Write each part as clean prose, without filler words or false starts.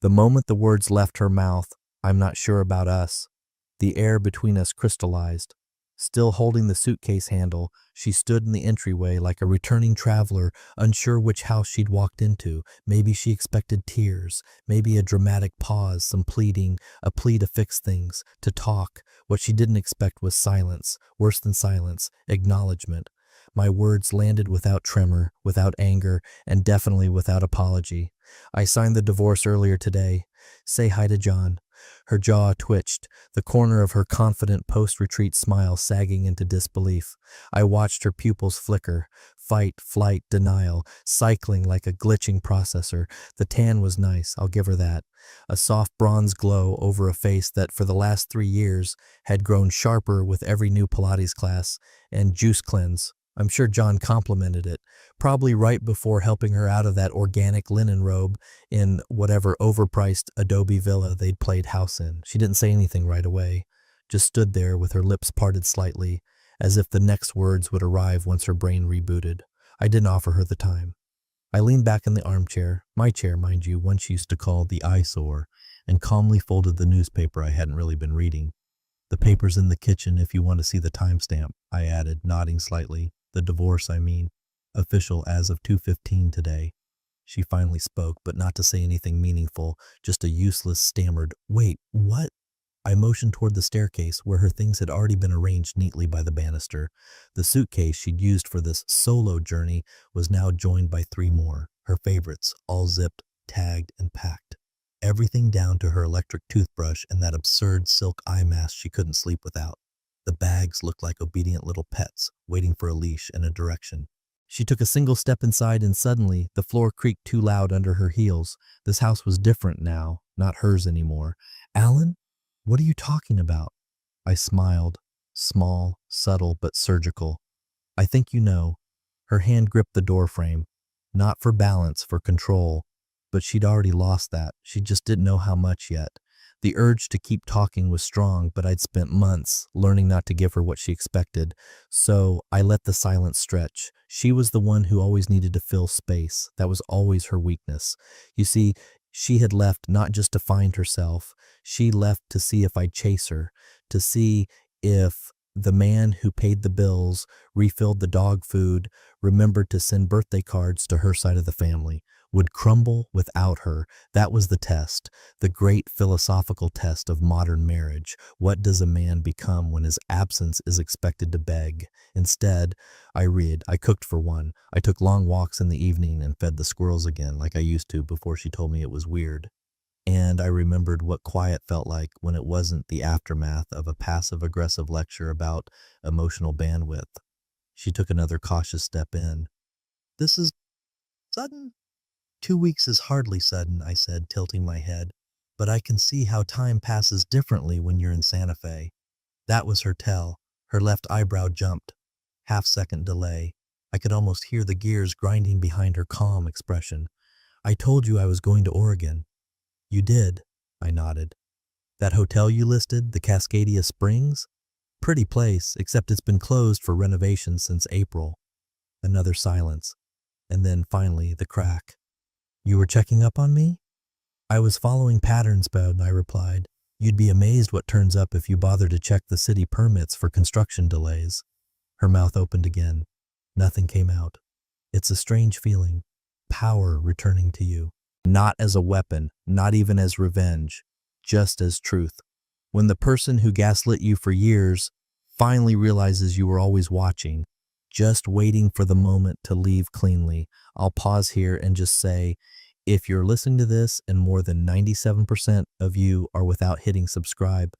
The moment the words left her mouth, "I'm not sure about us," the air between us crystallized. Still holding the suitcase handle, she stood in the entryway like a returning traveler, unsure which house she'd walked into. Maybe she expected tears, maybe a dramatic pause, some pleading, a plea to fix things, to talk. What she didn't expect was silence, worse than silence, acknowledgement. My words landed without tremor, without anger, and definitely without apology. "I signed the divorce earlier today. Say hi to John." Her jaw twitched, the corner of her confident post-retreat smile sagging into disbelief. I watched her pupils flicker, fight, flight, denial, cycling like a glitching processor. The tan was nice, I'll give her that. A soft bronze glow over a face that for the last 3 years had grown sharper with every new Pilates class and juice cleanse. I'm sure John complimented it, probably right before helping her out of that organic linen robe in whatever overpriced Adobe villa they'd played house in. She didn't say anything right away, just stood there with her lips parted slightly, as if the next words would arrive once her brain rebooted. I didn't offer her the time. I leaned back in the armchair, my chair, mind you, one she used to call the eyesore, and calmly folded the newspaper I hadn't really been reading. "The paper's in the kitchen if you want to see the timestamp," I added, nodding slightly. "The divorce, I mean. Official as of 2:15 today." She finally spoke, but not to say anything meaningful, just a useless, stammered, "Wait, what?" I motioned toward the staircase, where her things had already been arranged neatly by the banister. The suitcase she'd used for this solo journey was now joined by 3 more, her favorites, all zipped, tagged, and packed. Everything down to her electric toothbrush and that absurd silk eye mask she couldn't sleep without. The bags looked like obedient little pets, waiting for a leash and a direction. She took a single step inside and suddenly the floor creaked too loud under her heels. This house was different now, not hers anymore. "Alan? What are you talking about?" I smiled, small, subtle, but surgical. "I think you know." Her hand gripped the doorframe, not for balance, for control. But she'd already lost that. She just didn't know how much yet. The urge to keep talking was strong, but I'd spent months learning not to give her what she expected. So I let the silence stretch. She was the one who always needed to fill space. That was always her weakness. You see, she had left not just to find herself. She left to see if I'd chase her, to see if the man who paid the bills, refilled the dog food, remembered to send birthday cards to her side of the family, would crumble without her. That was the test, the great philosophical test of modern marriage. What does a man become when his absence is expected to beg? Instead, I read, I cooked for one. I took long walks in the evening and fed the squirrels again like I used to before she told me it was weird. And I remembered what quiet felt like when it wasn't the aftermath of a passive-aggressive lecture about emotional bandwidth. She took another cautious step in. "This is sudden?" "2 weeks is hardly sudden," I said, tilting my head, "but I can see how time passes differently when you're in Santa Fe." That was her tell. Her left eyebrow jumped. Half-second delay. I could almost hear the gears grinding behind her calm expression. "I told you I was going to Oregon." "You did," I nodded. "That hotel you listed, the Cascadia Springs? Pretty place, except it's been closed for renovations since April." Another silence, and then finally the crack. "You were checking up on me?" "I was following patterns, bud," I replied. "You'd be amazed what turns up if you bother to check the city permits for construction delays." Her mouth opened again. Nothing came out. "It's a strange feeling. Power returning to you. Not as a weapon, not even as revenge, just as truth. When the person who gaslit you for years finally realizes you were always watching, just waiting for the moment to leave cleanly." I'll pause here and just say, if you're listening to this and more than 97% of you are without hitting subscribe,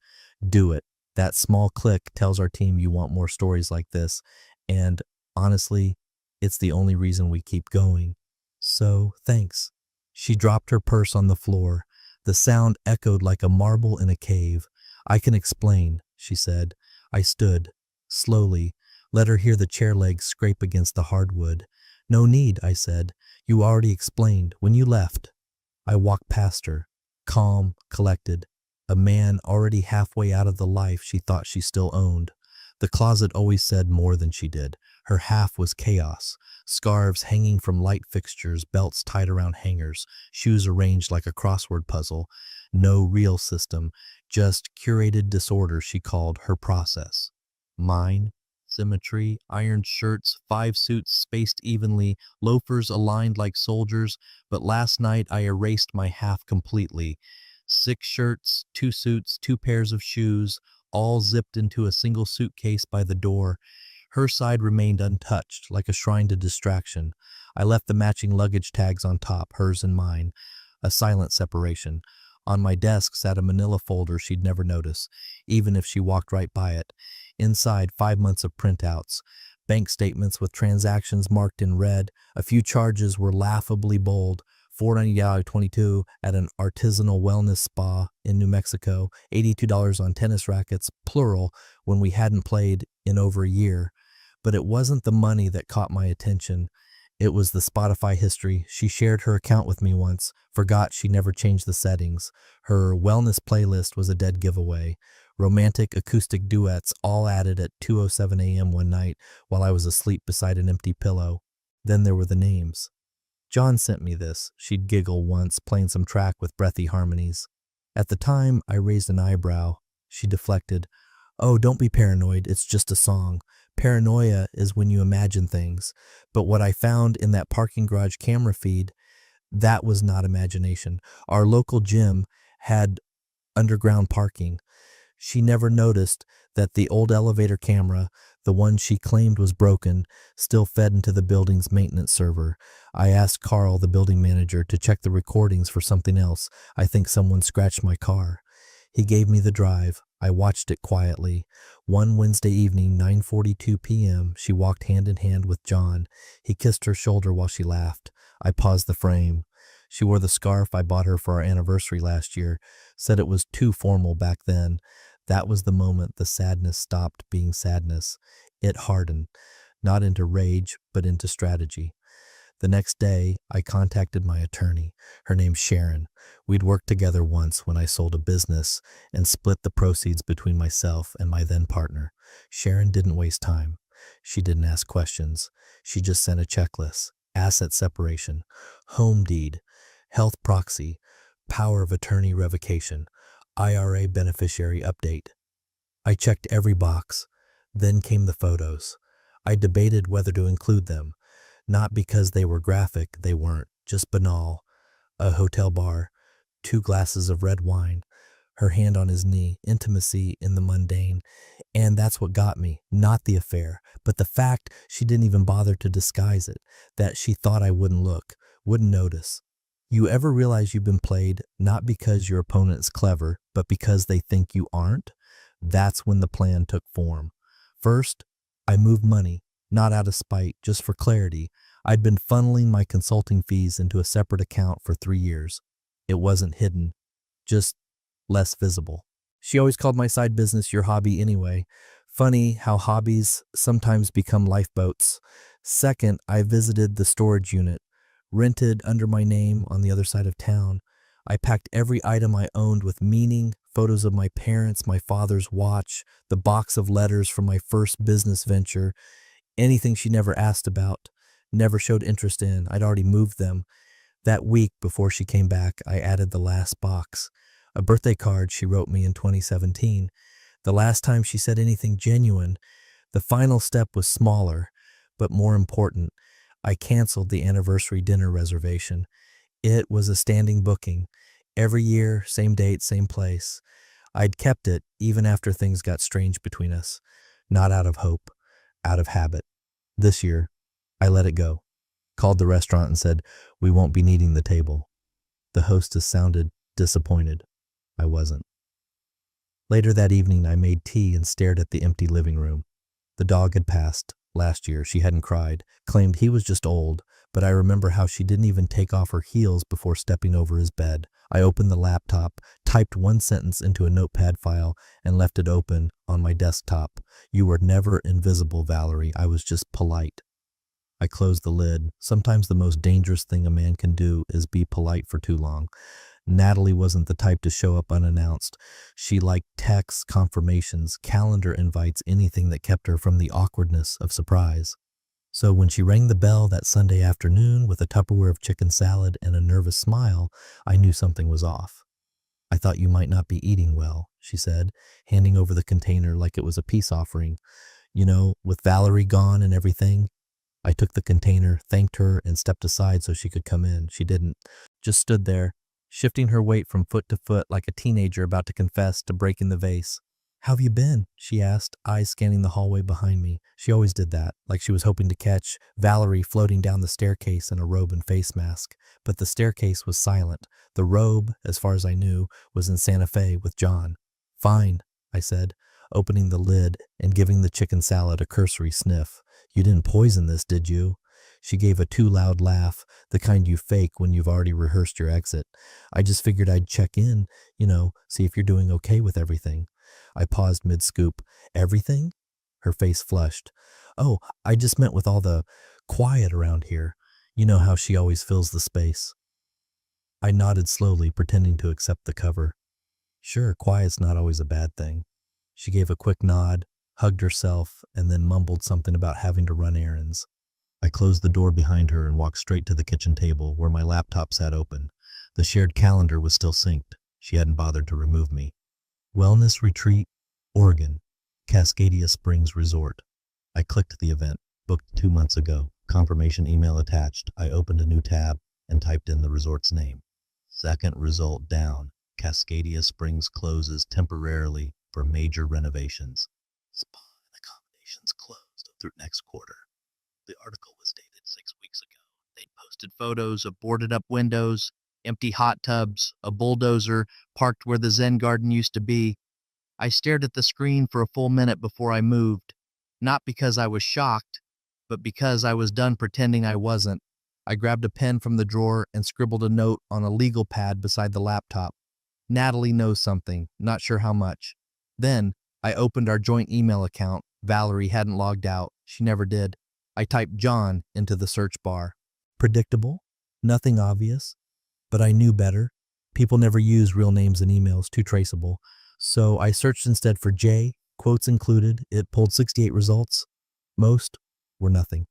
do it. That small click tells our team you want more stories like this. And honestly, it's the only reason we keep going. So thanks. She dropped her purse on the floor. The sound echoed like a marble in a cave. "I can explain," she said. I stood, slowly, let her hear the chair legs scrape against the hardwood. "No need," I said. "You already explained when you left." I walked past her, calm, collected, a man already halfway out of the life she thought she still owned. The closet always said more than she did. Her half was chaos. Scarves hanging from light fixtures, belts tied around hangers, shoes arranged like a crossword puzzle. No real system, just curated disorder she called her process. Mine, symmetry, ironed shirts, 5 suits spaced evenly, loafers aligned like soldiers, but last night I erased my half completely. 6 shirts, 2 suits, 2 pairs of shoes, all zipped into a single suitcase by the door. Her side remained untouched, like a shrine to distraction. I left the matching luggage tags on top, hers and mine. A silent separation. On my desk sat a manila folder she'd never notice, even if she walked right by it. Inside, 5 months of printouts. Bank statements with transactions marked in red. A few charges were laughably bold. $4.22 at an artisanal wellness spa in New Mexico, $82 on tennis rackets, plural, when we hadn't played in over a year. But it wasn't the money that caught my attention. It was the Spotify history. She shared her account with me once, forgot she never changed the settings. Her wellness playlist was a dead giveaway. Romantic acoustic duets all added at 2:07 a.m. one night while I was asleep beside an empty pillow. Then there were the names. John sent me this. She'd giggle once, playing some track with breathy harmonies. At the time, I raised an eyebrow. She deflected. Oh, don't be paranoid. It's just a song. Paranoia is when you imagine things. But what I found in that parking garage camera feed, that was not imagination. Our local gym had underground parking. She never noticed that the old elevator camera, the one she claimed was broken, still fed into the building's maintenance server. I asked Carl, the building manager, to check the recordings for something else. I think someone scratched my car. He gave me the drive. I watched it quietly. One Wednesday evening, 9:42 p.m., she walked hand in hand with John. He kissed her shoulder while she laughed. I paused the frame. She wore the scarf I bought her for our anniversary last year, said it was too formal back then. That was the moment the sadness stopped being sadness. It hardened, not into rage, but into strategy. The next day, I contacted my attorney. Her name's Sharon. We'd worked together once when I sold a business and split the proceeds between myself and my then partner. Sharon didn't waste time. She didn't ask questions. She just sent a checklist. Asset separation, home deed, health proxy, power of attorney revocation, IRA beneficiary update. I checked every box. Then came the photos. I debated whether to include them. Not because they were graphic, they weren't, just banal. A hotel bar, 2 glasses of red wine, her hand on his knee, intimacy in the mundane. And that's what got me, not the affair, but the fact she didn't even bother to disguise it, that she thought I wouldn't look, wouldn't notice. You ever realize you've been played, not because your opponent is clever, but because they think you aren't? That's when the plan took form. First, I moved money, not out of spite, just for clarity. I'd been funneling my consulting fees into a separate account for 3 years. It wasn't hidden, just less visible. She always called my side business your hobby anyway. Funny how hobbies sometimes become lifeboats. Second, I visited the storage unit, rented under my name on the other side of town. I packed every item I owned with meaning, photos of my parents, my father's watch, the box of letters from my first business venture, anything she never asked about, never showed interest in. I'd already moved them. That week before she came back, I added the last box, a birthday card she wrote me in 2017. The last time she said anything genuine. The final step was smaller, but more important. I canceled the anniversary dinner reservation. It was a standing booking. Every year, same date, same place. I'd kept it even after things got strange between us. Not out of hope, out of habit. This year, I let it go. Called the restaurant and said, "We won't be needing the table." The hostess sounded disappointed. I wasn't. Later that evening, I made tea and stared at the empty living room. The dog had passed. Last year, she hadn't cried, claimed he was just old, but I remember how she didn't even take off her heels before stepping over his bed. I opened the laptop, typed one sentence into a notepad file, and left it open on my desktop. "You were never invisible, Valerie. I was just polite." I closed the lid. Sometimes the most dangerous thing a man can do is be polite for too long. Natalie wasn't the type to show up unannounced. She liked texts, confirmations, calendar invites, anything that kept her from the awkwardness of surprise. So when she rang the bell that Sunday afternoon with a Tupperware of chicken salad and a nervous smile, I knew something was off. I thought you might not be eating well, she said, handing over the container like it was a peace offering. You know, with Valerie gone and everything. I took the container, thanked her, and stepped aside so she could come in. She didn't. Just stood there, shifting her weight from foot to foot like a teenager about to confess to breaking the vase. How have you been? She asked, eyes scanning the hallway behind me. She always did that, like she was hoping to catch Valerie floating down the staircase in a robe and face mask. But the staircase was silent. The robe, as far as I knew, was in Santa Fe with John. Fine, I said, opening the lid and giving the chicken salad a cursory sniff. You didn't poison this, did you? She gave a too loud laugh, the kind you fake when you've already rehearsed your exit. I just figured I'd check in, see if you're doing okay with everything. I paused mid-scoop. Everything? Her face flushed. Oh, I just meant with all the quiet around here. You know how she always fills the space. I nodded slowly, pretending to accept the cover. Sure, quiet's not always a bad thing. She gave a quick nod, hugged herself, and then mumbled something about having to run errands. I closed the door behind her and walked straight to the kitchen table where my laptop sat open. The shared calendar was still synced. She hadn't bothered to remove me. Wellness Retreat, Oregon, Cascadia Springs Resort. I clicked the event, booked 2 months ago. Confirmation email attached. I opened a new tab and typed in the resort's name. Second result down. Cascadia Springs closes temporarily for major renovations. Spa and accommodations closed through next quarter. The article was dated 6 weeks ago. They'd posted photos of boarded up windows, empty hot tubs, a bulldozer parked where the Zen garden used to be. I stared at the screen for a full minute before I moved, not because I was shocked, but because I was done pretending I wasn't. I grabbed a pen from the drawer and scribbled a note on a legal pad beside the laptop. Natalie knows something, not sure how much. Then, I opened our joint email account. Valerie hadn't logged out. She never did. I typed John into the search bar. Predictable? Nothing obvious? But I knew better. People never use real names in emails, too traceable. So I searched instead for J, quotes included. It pulled 68 results. Most were nothing.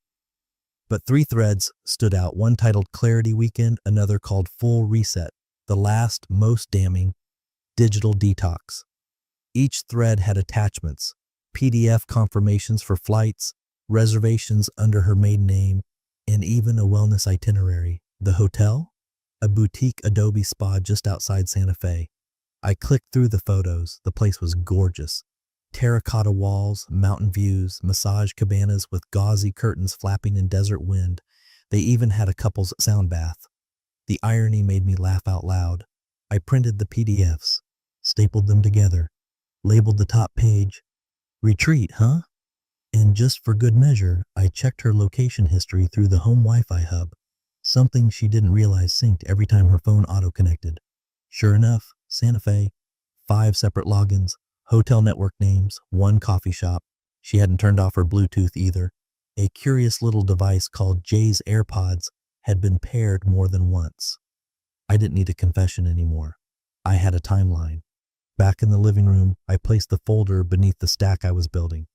But 3 threads stood out, one titled Clarity Weekend, another called Full Reset, the last, most damning, Digital Detox. Each thread had attachments, PDF confirmations for flights, reservations under her maiden name, and even a wellness itinerary. The hotel? A boutique Adobe spa just outside Santa Fe. I clicked through the photos. The place was gorgeous. Terracotta walls, mountain views, massage cabanas with gauzy curtains flapping in desert wind. They even had a couple's sound bath. The irony made me laugh out loud. I printed the PDFs, stapled them together, labeled the top page, "Retreat, huh?" And just for good measure, I checked her location history through the home Wi-Fi hub, something she didn't realize synced every time her phone auto-connected. Sure enough, Santa Fe, 5 separate logins, hotel network names, 1 coffee shop. She hadn't turned off her Bluetooth either. A curious little device called Jay's AirPods had been paired more than once. I didn't need a confession anymore. I had a timeline. Back in the living room, I placed the folder beneath the stack I was building.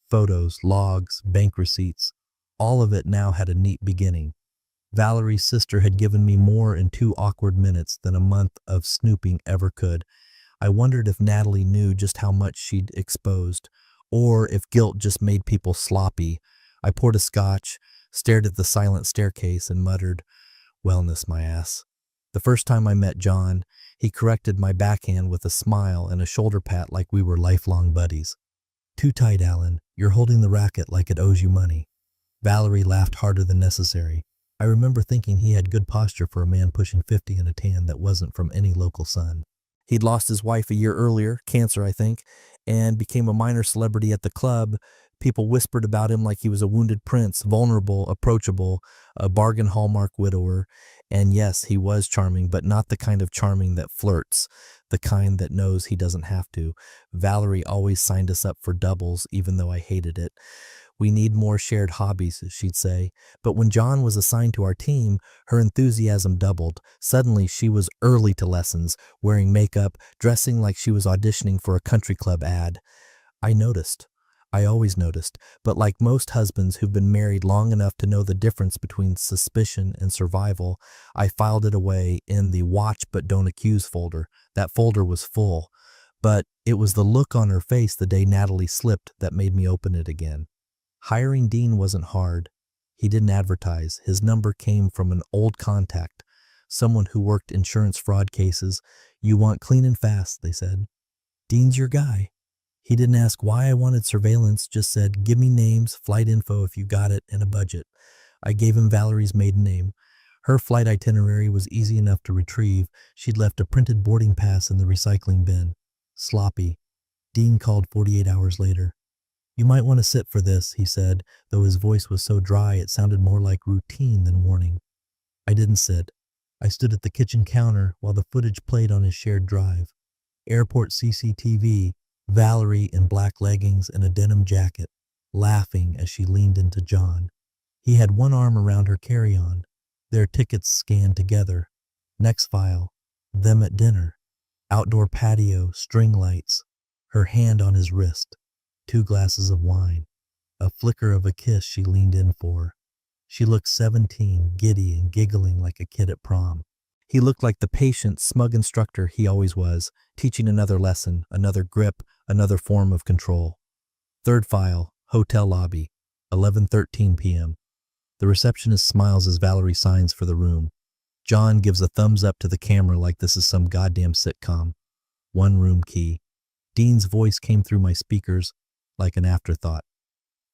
Photos, logs, bank receipts, all of it now had a neat beginning. Valerie's sister had given me more in 2 awkward minutes than a month of snooping ever could. I wondered if Natalie knew just how much she'd exposed, or if guilt just made people sloppy. I poured a scotch, stared at the silent staircase, and muttered, "Wellness, my ass." The first time I met John, he corrected my backhand with a smile and a shoulder pat like we were lifelong buddies. "Too tight, Alan. You're holding the racket like it owes you money." Valerie laughed harder than necessary. I remember thinking he had good posture for a man pushing 50 in a tan that wasn't from any local sun. He'd lost his wife a year earlier, cancer I think, and became a minor celebrity at the club. People whispered about him like he was a wounded prince, vulnerable, approachable, a bargain hallmark widower. And yes, he was charming, but not the kind of charming that flirts, the kind that knows he doesn't have to. Valerie always signed us up for doubles, even though I hated it. "We need more shared hobbies," she'd say. But when John was assigned to our team, her enthusiasm doubled. Suddenly, she was early to lessons, wearing makeup, dressing like she was auditioning for a country club ad. I noticed. I always noticed, but like most husbands who've been married long enough to know the difference between suspicion and survival, I filed it away in the watch but don't accuse folder. That folder was full, but it was the look on her face the day Natalie slipped that made me open it again. Hiring Dean wasn't hard. He didn't advertise. His number came from an old contact, someone who worked insurance fraud cases. You want clean and fast, they said. Dean's your guy. He didn't ask why I wanted surveillance, just said, give me names, flight info if you got it, and a budget. I gave him Valerie's maiden name. Her flight itinerary was easy enough to retrieve. She'd left a printed boarding pass in the recycling bin. Sloppy. Dean called 48 hours later. You might want to sit for this, he said, though his voice was so dry it sounded more like routine than warning. I didn't sit. I stood at the kitchen counter while the footage played on his shared drive. Airport CCTV, Valerie in black leggings and a denim jacket, laughing as she leaned into John. He had one arm around her carry-on. Their tickets scanned together. Next file, them at dinner. Outdoor patio, string lights. Her hand on his wrist. 2 glasses of wine. A flicker of a kiss she leaned in for. She looked 17, giddy and giggling like a kid at prom. He looked like the patient, smug instructor he always was, teaching another lesson, another grip, another form of control. Third file, hotel lobby, 11:13 p.m. The receptionist smiles as Valerie signs for the room. John gives a thumbs up to the camera like this is some goddamn sitcom. 1 room key. Dean's voice came through my speakers like an afterthought.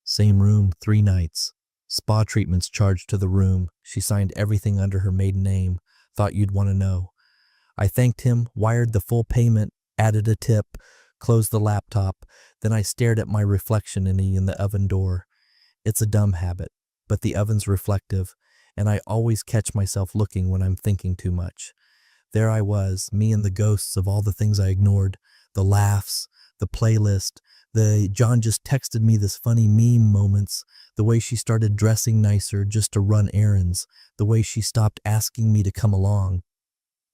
Same room, 3 nights. Spa treatments charged to the room. She signed everything under her maiden name. Thought you'd want to know. I thanked him, wired the full payment, added a tip, closed the laptop. Then I stared at my reflection in the oven door. It's a dumb habit, but the oven's reflective, and I always catch myself looking when I'm thinking too much. There I was, me and the ghosts of all the things I ignored, the laughs, the playlist, the John just texted me this funny meme moments, the way she started dressing nicer just to run errands, the way she stopped asking me to come along.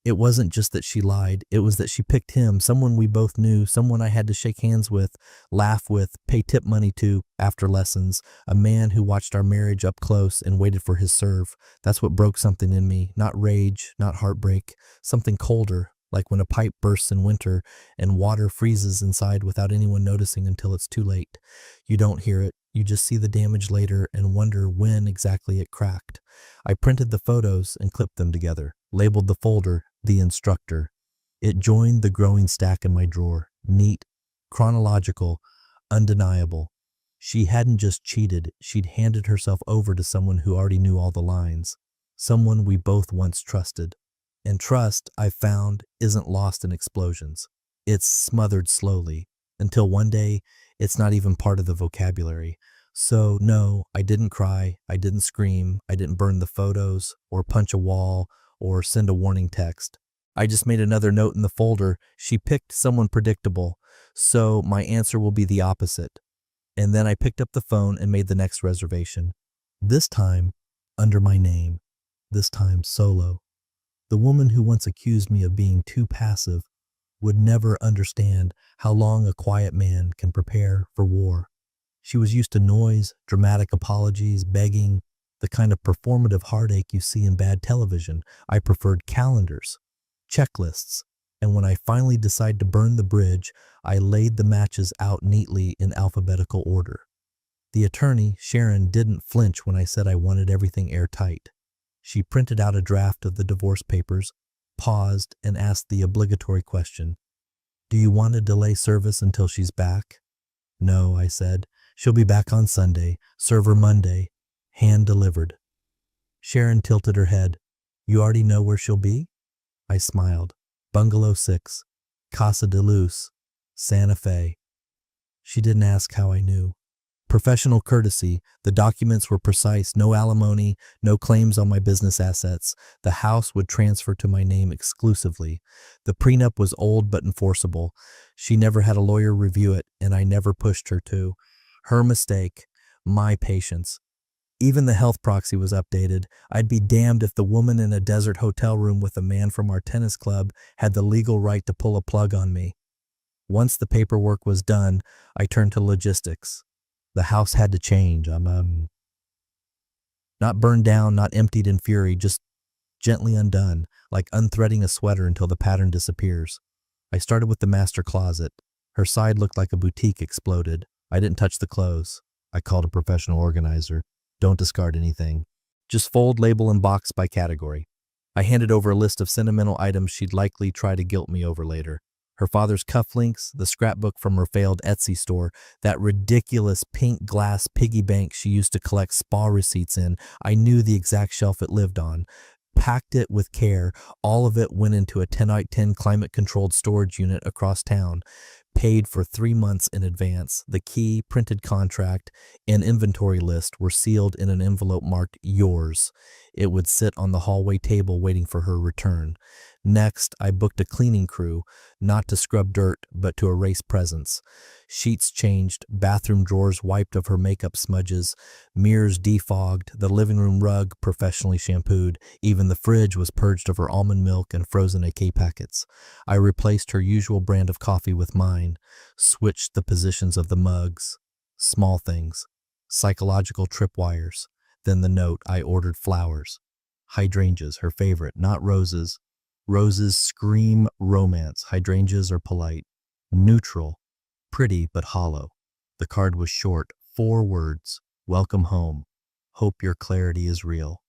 It wasn't just that she lied, it was that she picked him, someone we both knew, someone I had to shake hands with, laugh with, pay tip money to after lessons, a man who watched our marriage up close and waited for his serve. That's what broke something in me, not rage, not heartbreak, something colder, like when a pipe bursts in winter and water freezes inside without anyone noticing until it's too late. You don't hear it, you just see the damage later and wonder when exactly it cracked. I printed the photos and clipped them together, labeled the folder, The Instructor. It joined the growing stack in my drawer, neat, chronological, undeniable. She hadn't just cheated, she'd handed herself over to someone who already knew all the lines, someone we both once trusted. And trust, I've found, isn't lost in explosions. It's smothered slowly, until one day, it's not even part of the vocabulary. So no, I didn't cry, I didn't scream, I didn't burn the photos, or punch a wall, or send a warning text. I just made another note in the folder. She picked someone predictable, so my answer will be the opposite. And then I picked up the phone and made the next reservation. This time, under my name. This time, solo. The woman who once accused me of being too passive would never understand how long a quiet man can prepare for war. She was used to noise, dramatic apologies, begging, the kind of performative heartache you see in bad television. I preferred calendars, checklists, and when I finally decided to burn the bridge, I laid the matches out neatly in alphabetical order. The attorney, Sharon, didn't flinch when I said I wanted everything airtight. She printed out a draft of the divorce papers, paused, and asked the obligatory question. Do you want to delay service until she's back? No, I said. She'll be back on Sunday, serve her Monday, hand delivered. Sharon tilted her head. You already know where she'll be? I smiled. Bungalow 6, Casa de Luz, Santa Fe. She didn't ask how I knew. Professional courtesy, the documents were precise, no alimony, no claims on my business assets. The house would transfer to my name exclusively. The prenup was old but enforceable. She never had a lawyer review it, and I never pushed her to. Her mistake, my patience. Even the health proxy was updated. I'd be damned if the woman in a desert hotel room with a man from our tennis club had the legal right to pull a plug on me. Once the paperwork was done, I turned to logistics. The house had to change. I'm not burned down, not emptied in fury, just gently undone, like unthreading a sweater until the pattern disappears. I started with the master closet. Her side looked like a boutique exploded. I didn't touch the clothes. I called a professional organizer. Don't discard anything. Just fold, label, and box by category. I handed over a list of sentimental items she'd likely try to guilt me over later. Her father's cufflinks, the scrapbook from her failed Etsy store, that ridiculous pink glass piggy bank she used to collect spa receipts in. I knew the exact shelf it lived on. Packed it with care. All of it went into a 10x10 climate-controlled storage unit across town. Paid for 3 months in advance. The key, printed contract, and inventory list were sealed in an envelope marked yours. It would sit on the hallway table waiting for her return. Next, I booked a cleaning crew, not to scrub dirt, but to erase presence. Sheets changed, bathroom drawers wiped of her makeup smudges, mirrors defogged, the living room rug professionally shampooed, even the fridge was purged of her almond milk and frozen AK packets. I replaced her usual brand of coffee with mine, switched the positions of the mugs. Small things. Psychological tripwires. Then the note, I ordered flowers. Hydrangeas, her favorite, not roses. Roses scream romance. Hydrangeas are polite. Neutral. Pretty but hollow. The card was short. 4 words. Welcome home. Hope your clarity is real.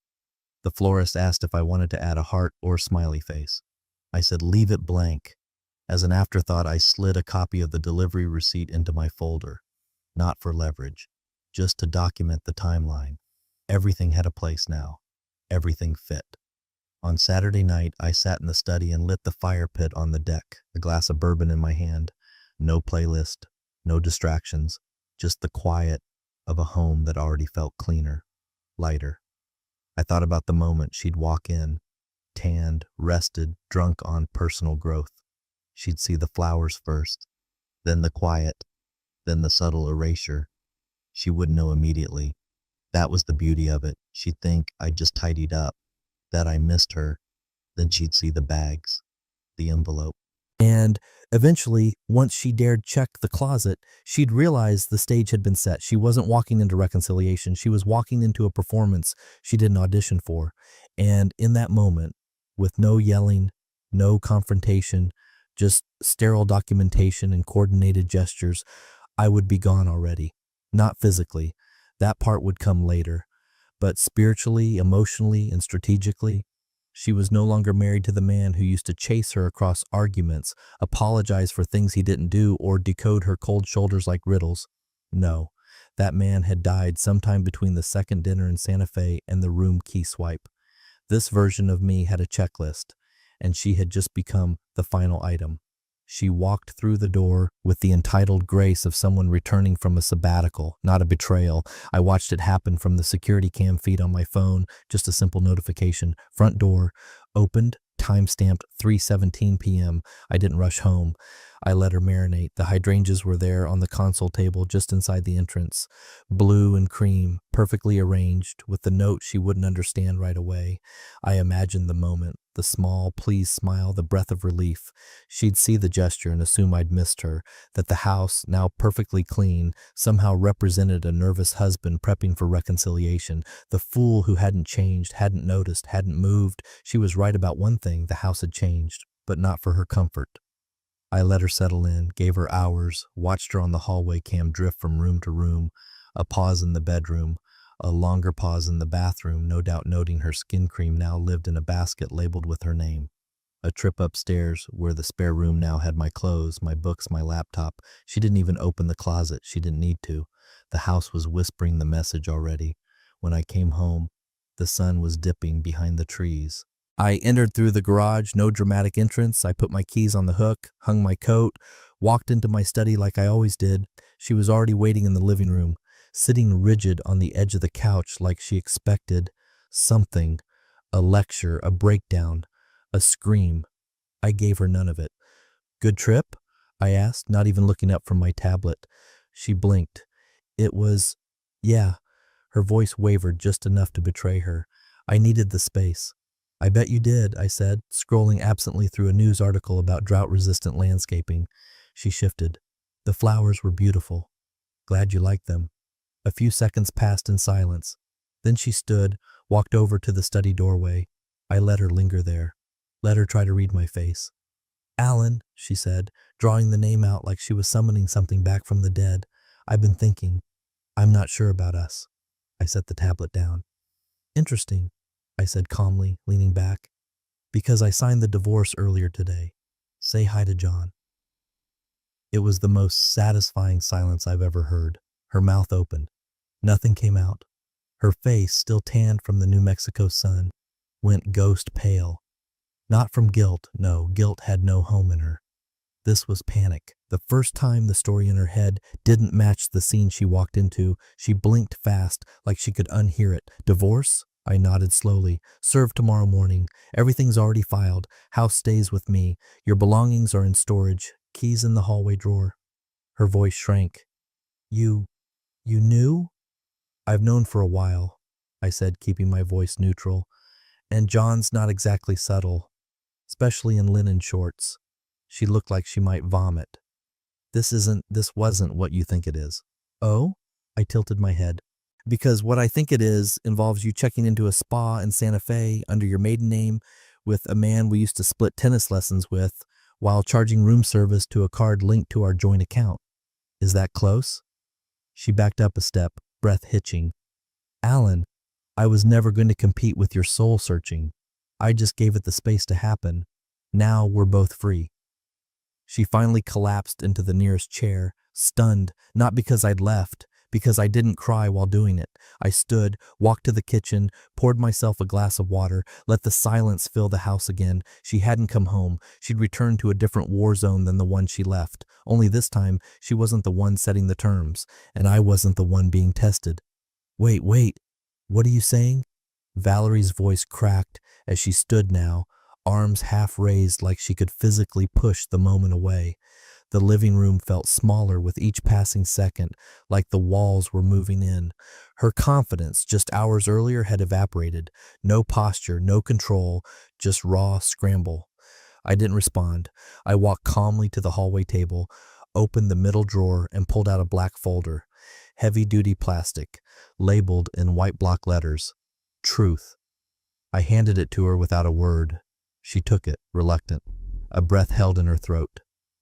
The florist asked if I wanted to add a heart or smiley face. I said leave it blank. As an afterthought, I slid a copy of the delivery receipt into my folder. Not for leverage. Just to document the timeline. Everything had a place now. Everything fit. On Saturday night, I sat in the study and lit the fire pit on the deck, a glass of bourbon in my hand. No playlist, no distractions, just the quiet of a home that already felt cleaner, lighter. I thought about the moment she'd walk in, tanned, rested, drunk on personal growth. She'd see the flowers first, then the quiet, then the subtle erasure. She wouldn't know immediately. That was the beauty of it. She'd think I'd just tidied up, that I missed her. Then she'd see the bags, the envelope. And eventually, once she dared check the closet, she'd realize the stage had been set. She wasn't walking into reconciliation. She was walking into a performance she didn't audition for. And in that moment, with no yelling, no confrontation, just sterile documentation and coordinated gestures, I would be gone already. Not physically. That part would come later. But spiritually, emotionally, and strategically, she was no longer married to the man who used to chase her across arguments, apologize for things he didn't do, or decode her cold shoulders like riddles. No, that man had died sometime between the second dinner in Santa Fe and the room key swipe. This version of me had a checklist, and she had just become the final item. She walked through the door with the entitled grace of someone returning from a sabbatical, not a betrayal. I watched it happen from the security cam feed on my phone, just a simple notification. Front door opened, time-stamped 3:17 p.m. I didn't rush home. I let her marinate. The hydrangeas were there on the console table just inside the entrance. Blue and cream, perfectly arranged, with the note she wouldn't understand right away. I imagined the moment, the small, pleased smile, the breath of relief. She'd see the gesture and assume I'd missed her, that the house, now perfectly clean, somehow represented a nervous husband prepping for reconciliation. The fool who hadn't changed, hadn't noticed, hadn't moved. She was right about one thing, the house had changed, but not for her comfort. I let her settle in, gave her hours, watched her on the hallway cam drift from room to room, a pause in the bedroom, a longer pause in the bathroom, no doubt noting her skin cream now lived in a basket labeled with her name. A trip upstairs, where the spare room now had my clothes, my books, my laptop. She didn't even open the closet. She didn't need to. The house was whispering the message already. When I came home, the sun was dipping behind the trees. I entered through the garage, no dramatic entrance. I put my keys on the hook, hung my coat, walked into my study like I always did. She was already waiting in the living room, sitting rigid on the edge of the couch like she expected something, a lecture, a breakdown, a scream. I gave her none of it. Good trip? I asked, not even looking up from my tablet. She blinked. It was, yeah. Her voice wavered just enough to betray her. I needed the space. I bet you did, I said, scrolling absently through a news article about drought-resistant landscaping. She shifted. The flowers were beautiful. Glad you liked them. A few seconds passed in silence. Then she stood, walked over to the study doorway. I let her linger there, let her try to read my face. Alan, she said, drawing the name out like she was summoning something back from the dead. I've been thinking. I'm not sure about us. I set the tablet down. Interesting, I said calmly, leaning back. Because I signed the divorce earlier today. Say hi to John. It was the most satisfying silence I've ever heard. Her mouth opened. Nothing came out. Her face, still tanned from the New Mexico sun, went ghost pale. Not from guilt, no, guilt had no home in her. This was panic. The first time the story in her head didn't match the scene she walked into, she blinked fast, like she could unhear it. Divorce? I nodded slowly. Serve tomorrow morning. Everything's already filed. House stays with me. Your belongings are in storage. Keys in the hallway drawer. Her voice shrank. You knew? I've known for a while, I said, keeping my voice neutral. And John's not exactly subtle, especially in linen shorts. She looked like she might vomit. This wasn't what you think it is. Oh? I tilted my head. Because what I think it is involves you checking into a spa in Santa Fe under your maiden name with a man we used to split tennis lessons with while charging room service to a card linked to our joint account. Is that close? She backed up a step, breath hitching. Alan, I was never going to compete with your soul searching. I just gave it the space to happen. Now we're both free. She finally collapsed into the nearest chair, stunned, not because I'd left, because I didn't cry while doing it. I stood, walked to the kitchen, poured myself a glass of water, let the silence fill the house again. She hadn't come home. She'd returned to a different war zone than the one she left. Only this time, she wasn't the one setting the terms, and I wasn't the one being tested. Wait, what are you saying? Valerie's voice cracked as she stood now, arms half raised like she could physically push the moment away. The living room felt smaller with each passing second, like the walls were moving in. Her confidence just hours earlier had evaporated. No posture, no control, just raw scramble. I didn't respond. I walked calmly to the hallway table, opened the middle drawer, and pulled out a black folder. Heavy-duty plastic, labeled in white block letters. Truth. I handed it to her without a word. She took it, reluctant, a breath held in her throat.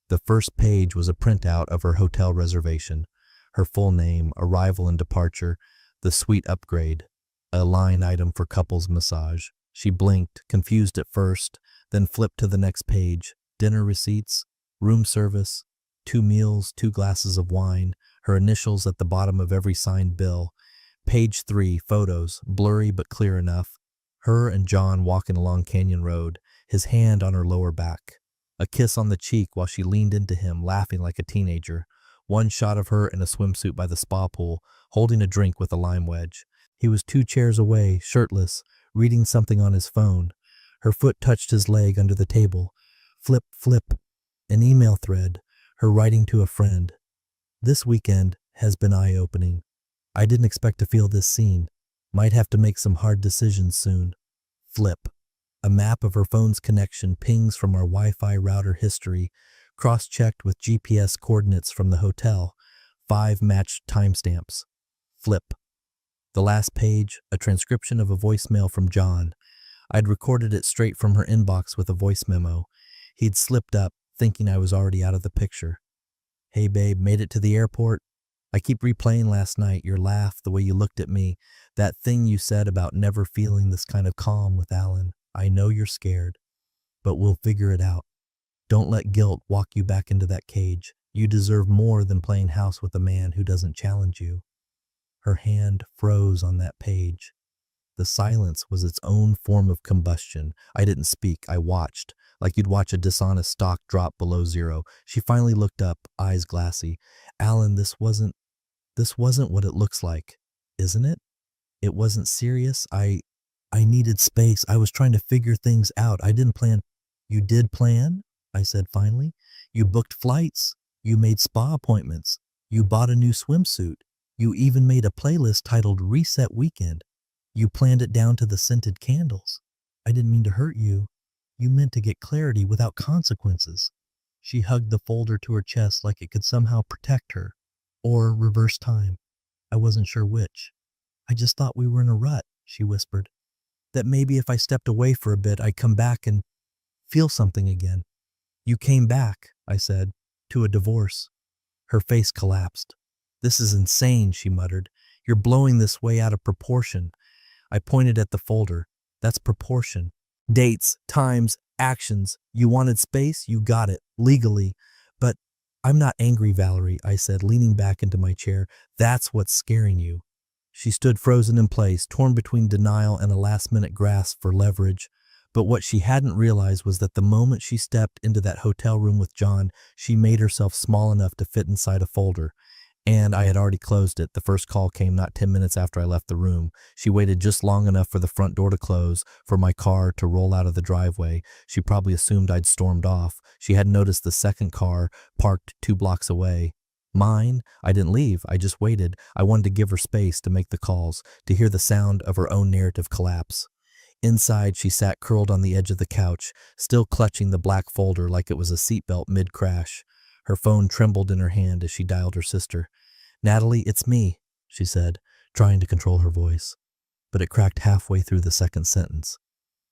The first page was a printout of her hotel reservation, her full name, arrival and departure, the suite upgrade, a line item for couples massage. She blinked, confused at first, then flipped to the next page. Dinner receipts, room service, 2 meals, 2 glasses of wine, her initials at the bottom of every signed bill. Page 3, photos, blurry but clear enough. Her and John walking along Canyon Road, his hand on her lower back. A kiss on the cheek while she leaned into him, laughing like a teenager. One shot of her in a swimsuit by the spa pool, holding a drink with a lime wedge. He was 2 chairs away, shirtless, reading something on his phone. Her foot touched his leg under the table. Flip, flip. An email thread, her writing to a friend. This weekend has been eye-opening. I didn't expect to feel this scene. Might have to make some hard decisions soon. Flip. A map of her phone's connection pings from our Wi-Fi router history, cross-checked with GPS coordinates from the hotel. 5 matched timestamps. Flip. The last page, a transcription of a voicemail from John. I'd recorded it straight from her inbox with a voice memo. He'd slipped up, thinking I was already out of the picture. Hey babe, made it to the airport? I keep replaying last night, your laugh, the way you looked at me, that thing you said about never feeling this kind of calm with Alan. I know you're scared, but we'll figure it out. Don't let guilt walk you back into that cage. You deserve more than playing house with a man who doesn't challenge you. Her hand froze on that page. The silence was its own form of combustion. I didn't speak, I watched, like you'd watch a dishonest stock drop below zero. She finally looked up, eyes glassy. Alan, this wasn't what it looks like, isn't it? It wasn't serious. I needed space. I was trying to figure things out. I didn't plan. You did plan? I said finally. You booked flights. You made spa appointments. You bought a new swimsuit. You even made a playlist titled Reset Weekend. You planned it down to the scented candles. I didn't mean to hurt you. You meant to get clarity without consequences. She hugged the folder to her chest like it could somehow protect her, or reverse time. I wasn't sure which. I just thought we were in a rut, she whispered. That maybe if I stepped away for a bit, I'd come back and feel something again. You came back, I said, to a divorce. Her face collapsed. This is insane, she muttered. You're blowing this way out of proportion. I pointed at the folder. That's proportion. Dates, times, actions. You wanted space? You got it. Legally. But I'm not angry, Valerie, I said, leaning back into my chair. That's what's scaring you. She stood frozen in place, torn between denial and a last-minute grasp for leverage. But what she hadn't realized was that the moment she stepped into that hotel room with John, she made herself small enough to fit inside a folder. And I had already closed it. The first call came not 10 minutes after I left the room. She waited just long enough for the front door to close, for my car to roll out of the driveway. She probably assumed I'd stormed off. She hadn't noticed the second car parked 2 blocks away. Mine? I didn't leave. I just waited. I wanted to give her space to make the calls, to hear the sound of her own narrative collapse. Inside, she sat curled on the edge of the couch, still clutching the black folder like it was a seatbelt mid-crash. Her phone trembled in her hand as she dialed her sister. Natalie, it's me, she said, trying to control her voice. But it cracked halfway through the second sentence.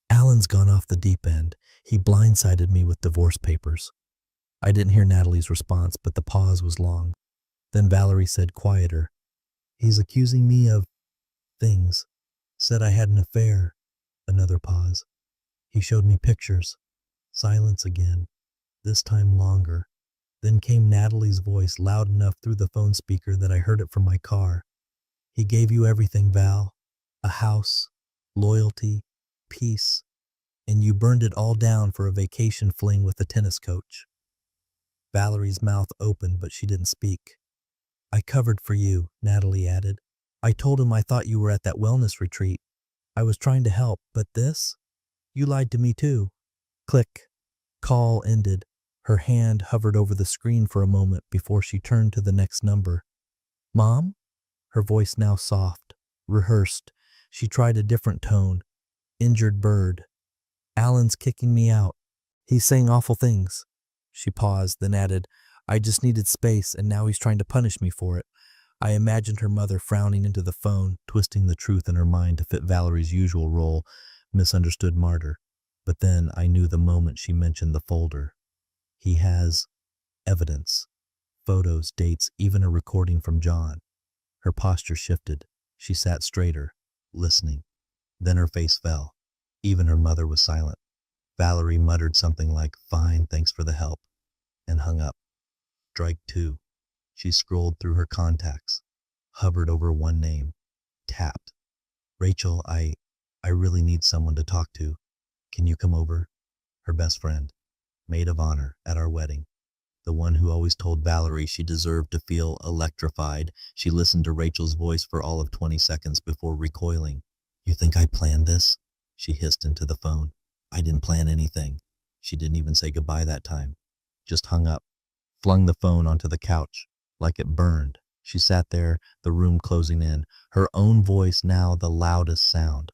Alan's gone off the deep end. He blindsided me with divorce papers. I didn't hear Natalie's response, but the pause was long. Then Valerie said quieter, He's accusing me of things. Said I had an affair. Another pause. He showed me pictures. Silence again. This time longer. Then came Natalie's voice loud enough through the phone speaker that I heard it from my car. He gave you everything, Val. A house, loyalty, peace. And you burned it all down for a vacation fling with a tennis coach. Valerie's mouth opened, but she didn't speak. I covered for you, Natalie added. I told him I thought you were at that wellness retreat. I was trying to help, but this? You lied to me too. Click. Call ended. Her hand hovered over the screen for a moment before she turned to the next number. Mom? Her voice now soft, rehearsed. She tried a different tone. Injured bird. Alan's kicking me out. He's saying awful things. She paused, then added, I just needed space, and now he's trying to punish me for it. I imagined her mother frowning into the phone, twisting the truth in her mind to fit Valerie's usual role, misunderstood martyr. But then I knew the moment she mentioned the folder. He has evidence, photos, dates, even a recording from John. Her posture shifted. She sat straighter, listening. Then her face fell. Even her mother was silent. Valerie muttered something like, Fine, thanks for the help, and hung up. Strike 2. She scrolled through her contacts, hovered over one name, tapped. Rachel, I really need someone to talk to. Can you come over? Her best friend. Maid of honor at our wedding. The one who always told Valerie she deserved to feel electrified. She listened to Rachel's voice for all of 20 seconds before recoiling. You think I planned this? She hissed into the phone. I didn't plan anything. She didn't even say goodbye that time. Just hung up. Flung the phone onto the couch. Like it burned. She sat there, the room closing in. Her own voice now the loudest sound.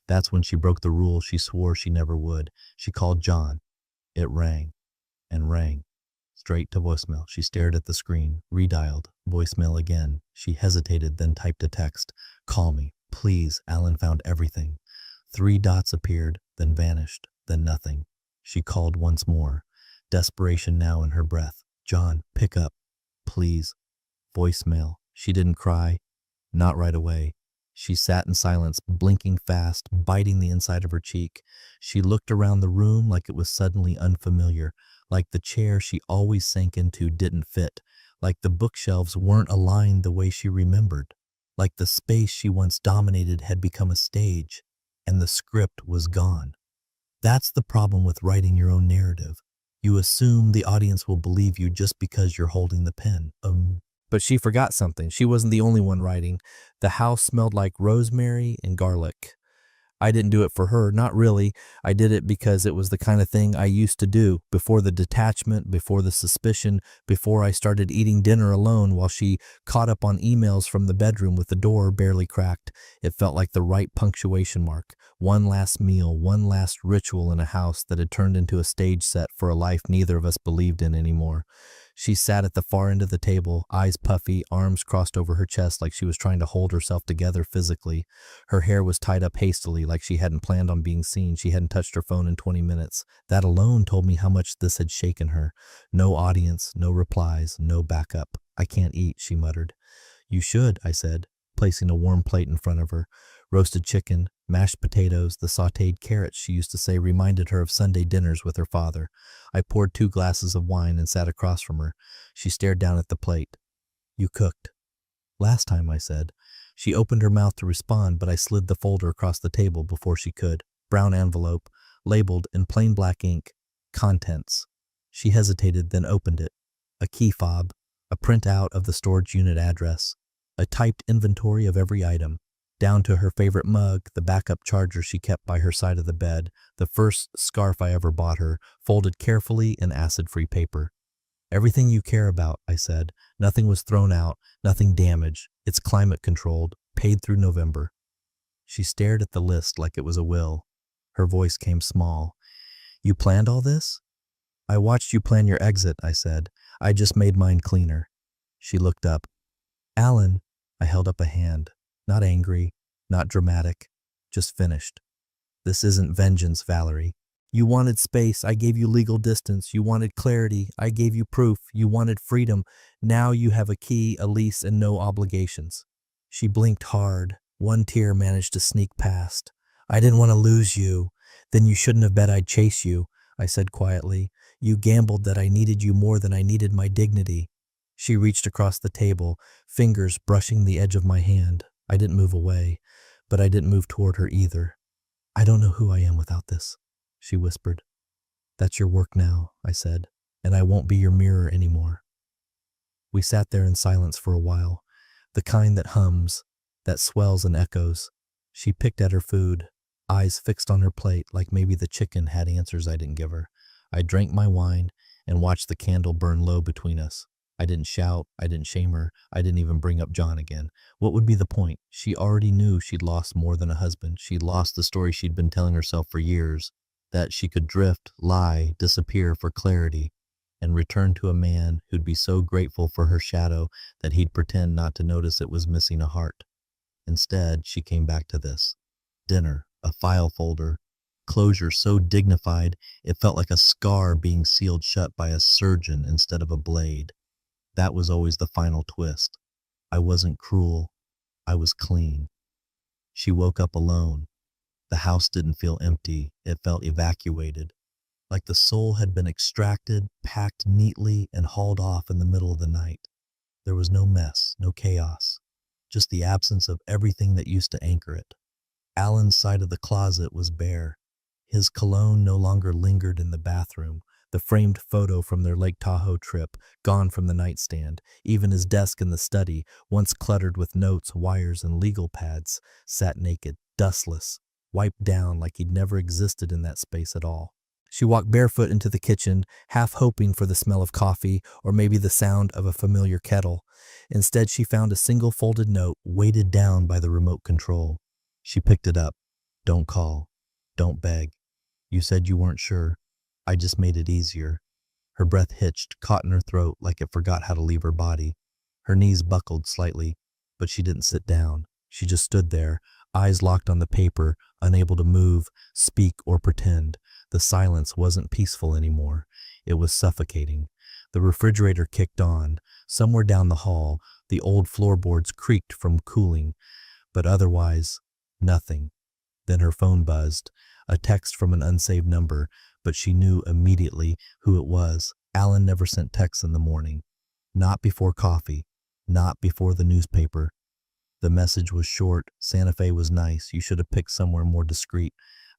That's when she broke the rule she swore she never would. She called John. It rang, and rang, straight to voicemail. She stared at the screen, redialed, voicemail again. She hesitated, then typed a text. Call me, please. Alan found everything. 3 dots appeared, then vanished, then nothing. She called once more, desperation now in her breath. John, pick up, please. Voicemail. She didn't cry, not right away. She sat in silence, blinking fast, biting the inside of her cheek. She looked around the room like it was suddenly unfamiliar, like the chair she always sank into didn't fit, like the bookshelves weren't aligned the way she remembered, like the space she once dominated had become a stage, and the script was gone. That's the problem with writing your own narrative. You assume the audience will believe you just because you're holding the pen. But she forgot something. She wasn't the only one writing. The house smelled like rosemary and garlic. I didn't do it for her, not really. I did it because it was the kind of thing I used to do before the detachment, before the suspicion, before I started eating dinner alone while she caught up on emails from the bedroom with the door barely cracked. It felt like the right punctuation mark. One last meal, one last ritual in a house that had turned into a stage set for a life neither of us believed in anymore. She sat at the far end of the table, eyes puffy, arms crossed over her chest like she was trying to hold herself together physically. Her hair was tied up hastily like she hadn't planned on being seen. She hadn't touched her phone in 20 minutes. That alone told me how much this had shaken her. No audience, no replies, no backup. "I can't eat," she muttered. "You should," I said, placing a warm plate in front of her. Roasted chicken, mashed potatoes, the sautéed carrots she used to say reminded her of Sunday dinners with her father. I poured 2 glasses of wine and sat across from her. She stared down at the plate. "You cooked." "Last time," I said. She opened her mouth to respond, but I slid the folder across the table before she could. Brown envelope, labeled in plain black ink, "Contents." She hesitated, then opened it. A key fob, a printout of the storage unit address, a typed inventory of every item, down to her favorite mug, the backup charger she kept by her side of the bed, the first scarf I ever bought her, folded carefully in acid-free paper. "Everything you care about," I said. "Nothing was thrown out, nothing damaged. It's climate-controlled, paid through November." She stared at the list like it was a will. Her voice came small. "You planned all this?" "I watched you plan your exit," I said. "I just made mine cleaner." She looked up. "Alan," I held up a hand. Not angry, not dramatic, just finished. "This isn't vengeance, Valerie. You wanted space, I gave you legal distance. You wanted clarity, I gave you proof. You wanted freedom. Now you have a key, a lease, and no obligations." She blinked hard. One tear managed to sneak past. "I didn't want to lose you. Then you shouldn't have bet I'd chase you," I said quietly. "You gambled that I needed you more than I needed my dignity." She reached across the table, fingers brushing the edge of my hand. I didn't move away, but I didn't move toward her either. "I don't know who I am without this," she whispered. "That's your work now," I said, "and I won't be your mirror anymore." We sat there in silence for a while, the kind that hums, that swells and echoes. She picked at her food, eyes fixed on her plate like maybe the chicken had answers I didn't give her. I drank my wine and watched the candle burn low between us. I didn't shout, I didn't shame her, I didn't even bring up John again. What would be the point? She already knew she'd lost more than a husband. She'd lost the story she'd been telling herself for years, that she could drift, lie, disappear for clarity, and return to a man who'd be so grateful for her shadow that he'd pretend not to notice it was missing a heart. Instead, she came back to this. Dinner, a file folder, closure so dignified it felt like a scar being sealed shut by a surgeon instead of a blade. That was always the final twist. I wasn't cruel. I was clean. She woke up alone. The house didn't feel empty. It felt evacuated, like the soul had been extracted, packed neatly, and hauled off in the middle of the night. There was no mess, no chaos, just the absence of everything that used to anchor it. Alan's side of the closet was bare. His cologne no longer lingered in the bathroom. The framed photo from their Lake Tahoe trip, gone from the nightstand. Even his desk in the study, once cluttered with notes, wires, and legal pads, sat naked, dustless, wiped down like he'd never existed in that space at all. She walked barefoot into the kitchen, half hoping for the smell of coffee or maybe the sound of a familiar kettle. Instead, she found a single folded note weighted down by the remote control. She picked it up. "Don't call. Don't beg. You said you weren't sure. I just made it easier." Her breath hitched, caught in her throat like it forgot how to leave her body. Her knees buckled slightly, but she didn't sit down. She just stood there, eyes locked on the paper, unable to move, speak, or pretend. The silence wasn't peaceful anymore. It was suffocating. The refrigerator kicked on. Somewhere down the hall, the old floorboards creaked from cooling, but otherwise, nothing. Then her phone buzzed, a text from an unsaved number, but she knew immediately who it was. Alan never sent texts in the morning. Not before coffee. Not before the newspaper. The message was short. "Santa Fe was nice. You should have picked somewhere more discreet."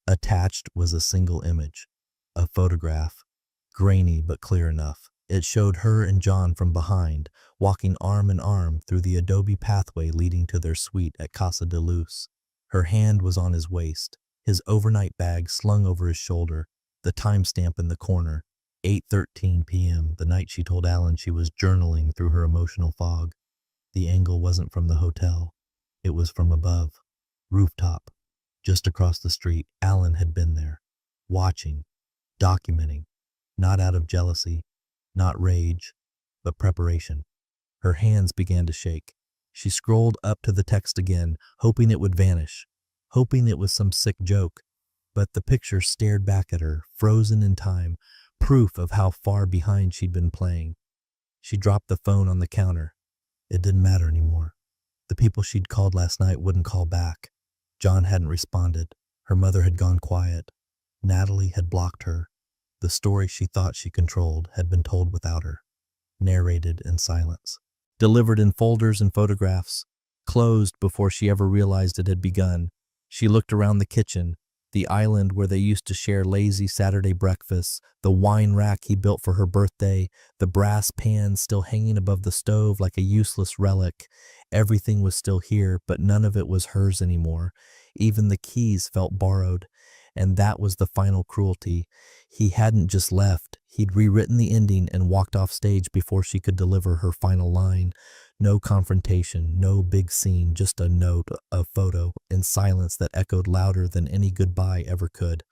Attached was a single image. A photograph. Grainy but clear enough. It showed her and John from behind, walking arm in arm through the adobe pathway leading to their suite at Casa de Luz. Her hand was on his waist, his overnight bag slung over his shoulder, the timestamp in the corner, 8:13 p.m., the night she told Alan she was journaling through her emotional fog. The angle wasn't from the hotel. It was from above. Rooftop. Just across the street. Alan had been there. Watching. Documenting. Not out of jealousy. Not rage. but preparation. Her hands began to shake. She scrolled up to the text again, hoping it would vanish, hoping it was some sick joke. But the picture stared back at her, frozen in time, proof of how far behind she'd been playing. She dropped the phone on the counter. It didn't matter anymore. The people she'd called last night wouldn't call back. John hadn't responded. Her mother had gone quiet. Natalie had blocked her. The story she thought she controlled had been told without her, narrated in silence, delivered in folders and photographs, closed before she ever realized it had begun. She looked around the kitchen, the island where they used to share lazy Saturday breakfasts, the wine rack he built for her birthday, the brass pan still hanging above the stove like a useless relic. Everything was still here, but none of it was hers anymore. Even the keys felt borrowed. And that was the final cruelty. He hadn't just left. He'd rewritten the ending and walked off stage before she could deliver her final line. No confrontation, no big scene, just a note, a photo, in silence that echoed louder than any goodbye ever could.